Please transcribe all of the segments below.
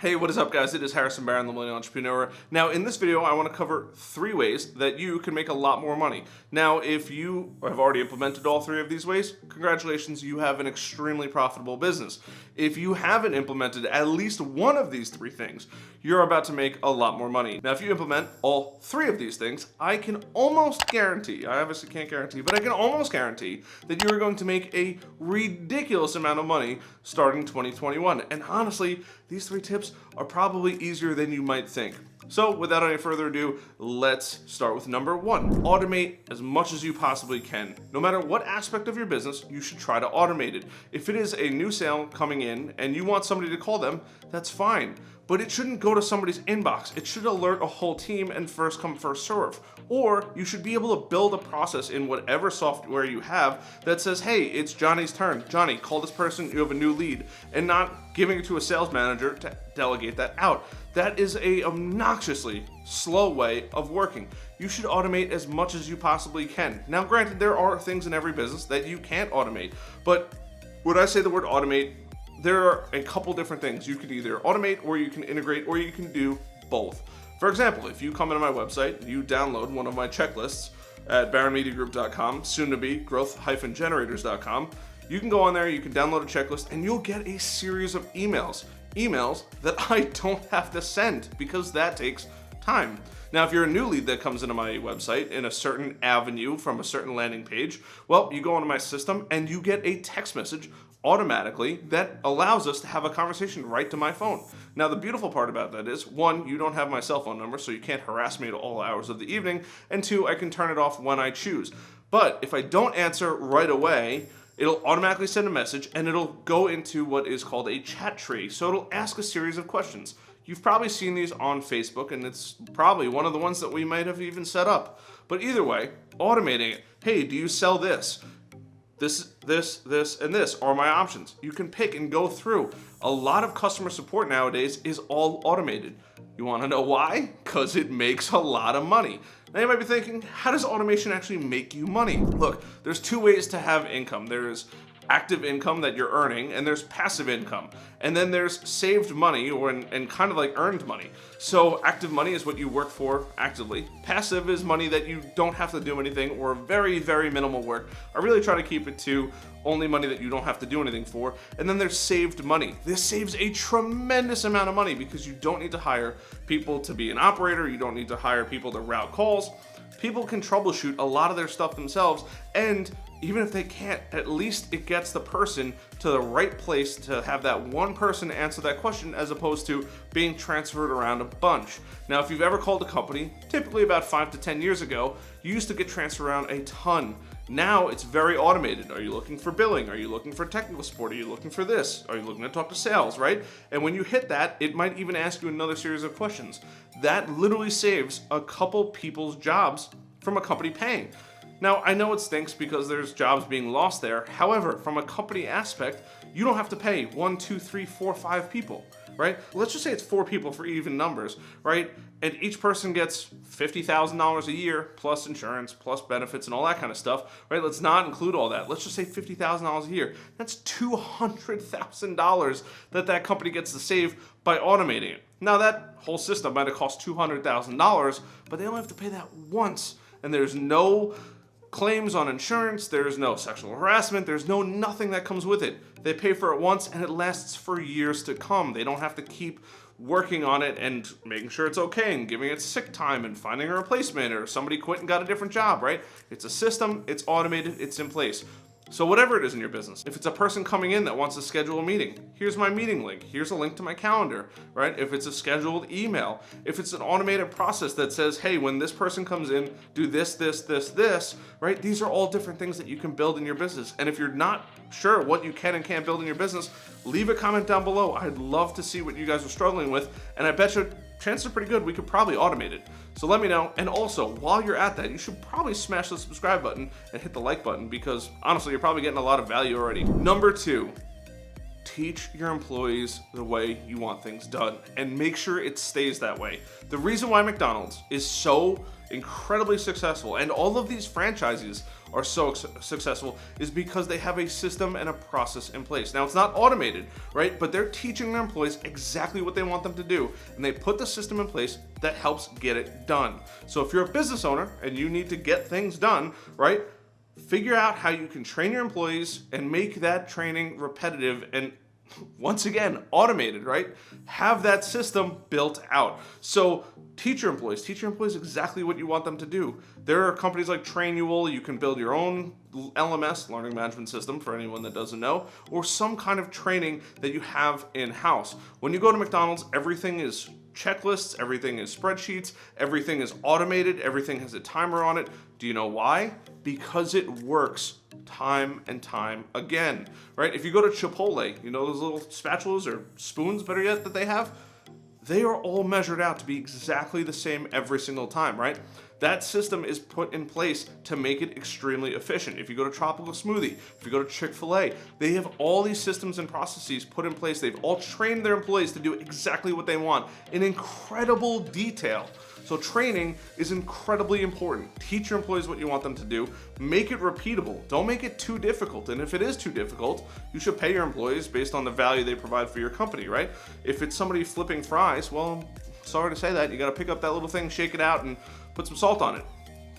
Hey, what is up, guys? It is Harrison Barron, the Millennial Entrepreneur. Now, in this video, I want to cover 3 ways that you can make a lot more money. Now, if you have already implemented all 3 of these ways, congratulations, you have an extremely profitable business. If you haven't implemented at least one of these 3 things, you're about to make a lot more money. Now, if you implement all 3 of these things, I can almost guarantee, I obviously can't guarantee, but I can almost guarantee that you're going to make a ridiculous amount of money starting 2021. And honestly, these 3 tips are probably easier than you might think. So without any further ado, let's start with number 1. Automate as much as you possibly can. No matter what aspect of your business, you should try to automate it. If it is a new sale coming in and you want somebody to call them, that's fine. But it shouldn't go to somebody's inbox. It should alert a whole team and first come, first serve. Or you should be able to build a process in whatever software you have that says, hey, it's Johnny's turn. Johnny, call this person, you have a new lead. And not giving it to a sales manager to delegate that out. That is a obnoxiously slow way of working. You should automate as much as you possibly can. Now, granted, there are things in every business that you can't automate. But when I say the word automate, there are a couple different things. You can either automate or you can integrate or you can do both. For example, if you come into my website, you download one of my checklists at baronmediagroup.com, soon to be growth-generators.com, you can go on there, you can download a checklist, and you'll get a series of emails that I don't have to send because that takes time. Now, if you're a new lead that comes into my website in a certain avenue from a certain landing page, well, you go into my system and you get a text message automatically that allows us to have a conversation right to my phone. Now, the beautiful part about that is, 1, you don't have my cell phone number, so you can't harass me at all hours of the evening, and 2, I can turn it off when I choose. But if I don't answer right away, it'll automatically send a message and it'll go into what is called a chat tree. So it'll ask a series of questions. You've probably seen these on Facebook, and it's probably one of the ones that we might have even set up. But either way, automating it. Hey, do you sell this? This, and this are my options. You can pick and go through. A lot of customer support nowadays is all automated. You want to know why? Because it makes a lot of money. Now you might be thinking, how does automation actually make you money? Look, there's 2 ways to have income. There's active income that you're earning, and there's passive income. And then there's saved money and kind of like earned money. So active money is what you work for actively. Passive is money that you don't have to do anything or very, very minimal work. I really try to keep it to only money that you don't have to do anything for. And then there's saved money. This saves a tremendous amount of money because you don't need to hire people to be an operator. You don't need to hire people to route calls. People can troubleshoot a lot of their stuff themselves, and even if they can't, at least it gets the person to the right place to have that one person answer that question as opposed to being transferred around a bunch. Now, if you've ever called a company, typically about 5 to 10 years ago, you used to get transferred around a ton. Now it's very automated. Are you looking for billing? Are you looking for technical support? Are you looking for this? Are you looking to talk to sales, right? And when you hit that, it might even ask you another series of questions. That literally saves a couple people's jobs from a company paying. Now, I know it stinks because there's jobs being lost there. However, from a company aspect, you don't have to pay 1, 2, 3, 4, 5 people, right? Let's just say it's 4 people for even numbers, right? And each person gets $50,000 a year plus insurance, plus benefits and all that kind of stuff, right? Let's not include all that. Let's just say $50,000 a year. That's $200,000 that company gets to save by automating it. Now, that whole system might have cost $200,000, but they only have to pay that once. And there's no claims on insurance, there's no sexual harassment, there's no nothing that comes with it. They pay for it once and it lasts for years to come. They don't have to keep working on it and making sure it's okay and giving it sick time and finding a replacement or somebody quit and got a different job, right? It's a system, it's automated, it's in place. So whatever it is in your business, if it's a person coming in that wants to schedule a meeting, here's my meeting link, here's a link to my calendar, right? If it's a scheduled email, if it's an automated process that says, hey, when this person comes in, do this, right? These are all different things that you can build in your business. And if you're not sure what you can and can't build in your business, leave a comment down below. I'd love to see what you guys are struggling with, and I bet you chances are pretty good we could probably automate it. So let me know. And also, while you're at that, you should probably smash the subscribe button and hit the like button because honestly, you're probably getting a lot of value already. Number 2, teach your employees the way you want things done and make sure it stays that way. The reason why McDonald's is so incredibly successful and all of these franchises are so successful is because they have a system and a process in place. Now, it's not automated, right? But they're teaching their employees exactly what they want them to do, and they put the system in place that helps get it done. So if you're a business owner and you need to get things done, right? Figure out how you can train your employees and make that training repetitive and, once again, automated, right? Have that system built out. So teach your employees exactly what you want them to do. There are companies like Trainual. You can build your own LMS, learning management system, for anyone that doesn't know, or some kind of training that you have in-house. When you go to McDonald's, everything is checklists, everything is spreadsheets, everything is automated, everything has a timer on it. Do you know why? Because it works time and time again, right? If you go to Chipotle, you know those little spatulas or spoons, better yet, that they have? They are all measured out to be exactly the same every single time, right? That system is put in place to make it extremely efficient. If you go to Tropical Smoothie, if you go to Chick-fil-A, they have all these systems and processes put in place. They've all trained their employees to do exactly what they want in incredible detail. So training is incredibly important. Teach your employees what you want them to do. Make it repeatable. Don't make it too difficult. And if it is too difficult, you should pay your employees based on the value they provide for your company, right? If it's somebody flipping fries, well, sorry to say that. You got to pick up that little thing, shake it out, and put some salt on it.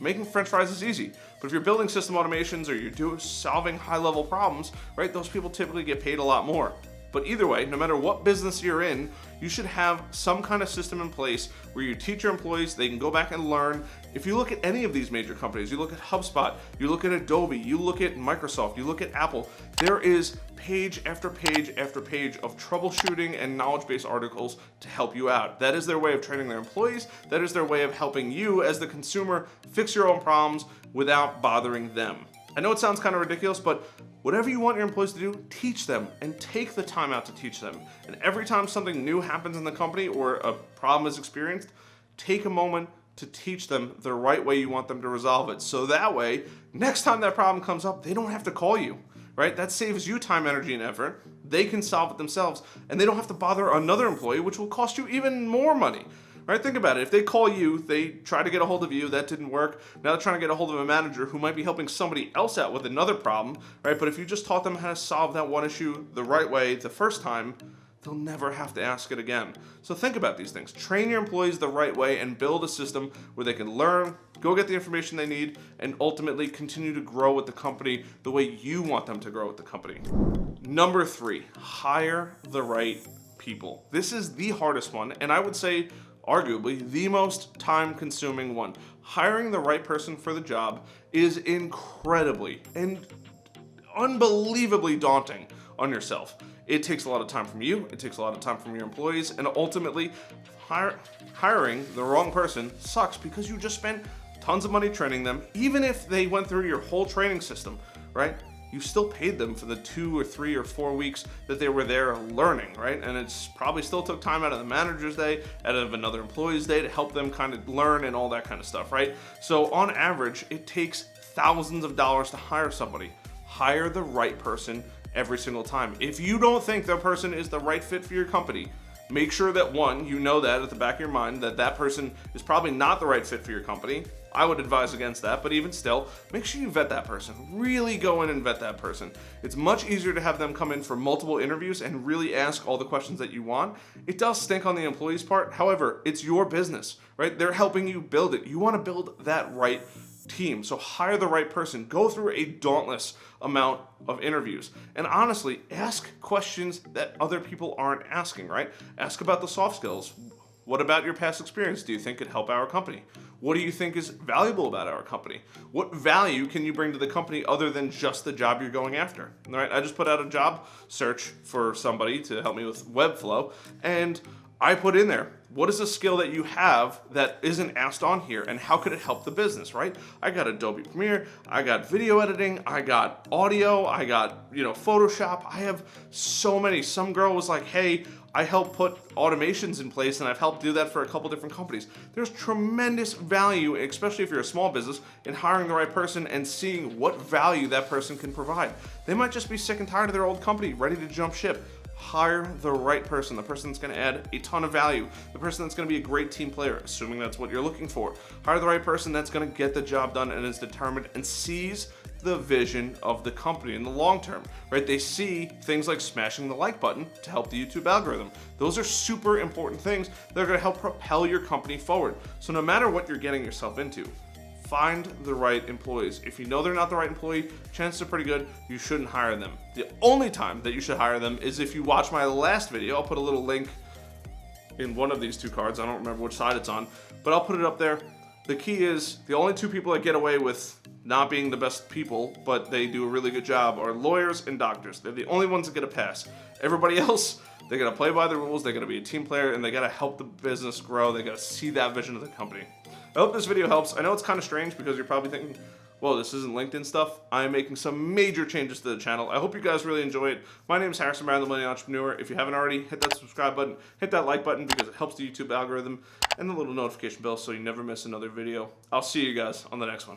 Making French fries is easy. But if you're building system automations or you're solving high-level problems, right, those people typically get paid a lot more. But either way, no matter what business you're in, you should have some kind of system in place where you teach your employees, they can go back and learn. If you look at any of these major companies, you look at HubSpot, you look at Adobe, you look at Microsoft, you look at Apple, there is page after page after page of troubleshooting and knowledge-based articles to help you out. That is their way of training their employees. That is their way of helping you as the consumer fix your own problems without bothering them. I know it sounds kind of ridiculous, but whatever you want your employees to do, teach them and take the time out to teach them. And every time something new happens in the company or a problem is experienced, take a moment to teach them the right way you want them to resolve it. So that way, next time that problem comes up, they don't have to call you, right? That saves you time, energy, and effort. They can solve it themselves, and they don't have to bother another employee, which will cost you even more money. Right, think about it. If they call you, they try to get a hold of you, that didn't work. Now they're trying to get a hold of a manager who might be helping somebody else out with another problem, right? But if you just taught them how to solve that one issue the right way the first time, they'll never have to ask it again. So think about these things. Train your employees the right way and build a system where they can learn, go get the information they need, and ultimately continue to grow with the company the way you want them to grow with the company. Number 3, hire the right people. This is the hardest one, and I would say arguably the most time-consuming one. Hiring the right person for the job is incredibly and unbelievably daunting on yourself. It takes a lot of time from you, it takes a lot of time from your employees, and ultimately hiring the wrong person sucks because you just spent tons of money training them. Even if they went through your whole training system, right? You still paid them for the 2 or 3 or 4 weeks that they were there learning, right? And it's probably still took time out of the manager's day, out of another employee's day to help them kind of learn and all that kind of stuff, right? So on average, it takes thousands of dollars to hire somebody. Hire the right person every single time. If you don't think that person is the right fit for your company, make sure that one, you know that at the back of your mind that that person is probably not the right fit for your company. I would advise against that, but even still, make sure you vet that person. Really go in and vet that person. It's much easier to have them come in for multiple interviews and really ask all the questions that you want. It does stink on the employee's part. However, it's your business, right? They're helping you build it. You want to build that right team. So hire the right person. Go through a dauntless amount of interviews. And honestly, ask questions that other people aren't asking, right? Ask about the soft skills. What about your past experience do you think could help our company? What do you think is valuable about our company? What value can you bring to the company other than just the job you're going after? All right, I just put out a job search for somebody to help me with Webflow, and I put in there, what is a skill that you have that isn't asked on here, and how could it help the business, right? I got Adobe Premiere, I got video editing, I got audio, I got, Photoshop. I have so many. Some girl was like, hey, I help put automations in place, and I've helped do that for a couple different companies. There's tremendous value, especially if you're a small business, in hiring the right person and seeing what value that person can provide. They might just be sick and tired of their old company, ready to jump ship. hire the right person, the person that's going to add a ton of value, the person that's going to be a great team player, assuming that's what you're looking for. Hire the right person that's going to get the job done and is determined and sees the vision of the company in the long term, right? They see things like smashing the like button to help the YouTube algorithm. Those are super important things that are going to help propel your company forward. So no matter what you're getting yourself into, find the right employees. If you know they're not the right employee, chances are pretty good you shouldn't hire them. The only time that you should hire them is if you watch my last video. I'll put a little link in one of these two cards. I don't remember which side it's on, but I'll put it up there. The key is the only two people that get away with not being the best people, but they do a really good job, are lawyers and doctors. They're the only ones that get a pass. Everybody else, they gotta play by the rules, they gotta be a team player, and they gotta help the business grow. They gotta see that vision of the company. I hope this video helps. I know it's kind of strange because you're probably thinking, well, this isn't LinkedIn stuff. I am making some major changes to the channel. I hope you guys really enjoy it. My name is Harrison Barron, the Millennial Entrepreneur. If you haven't already, hit that subscribe button, hit that like button because it helps the YouTube algorithm, and the little notification bell so you never miss another video. I'll see you guys on the next one.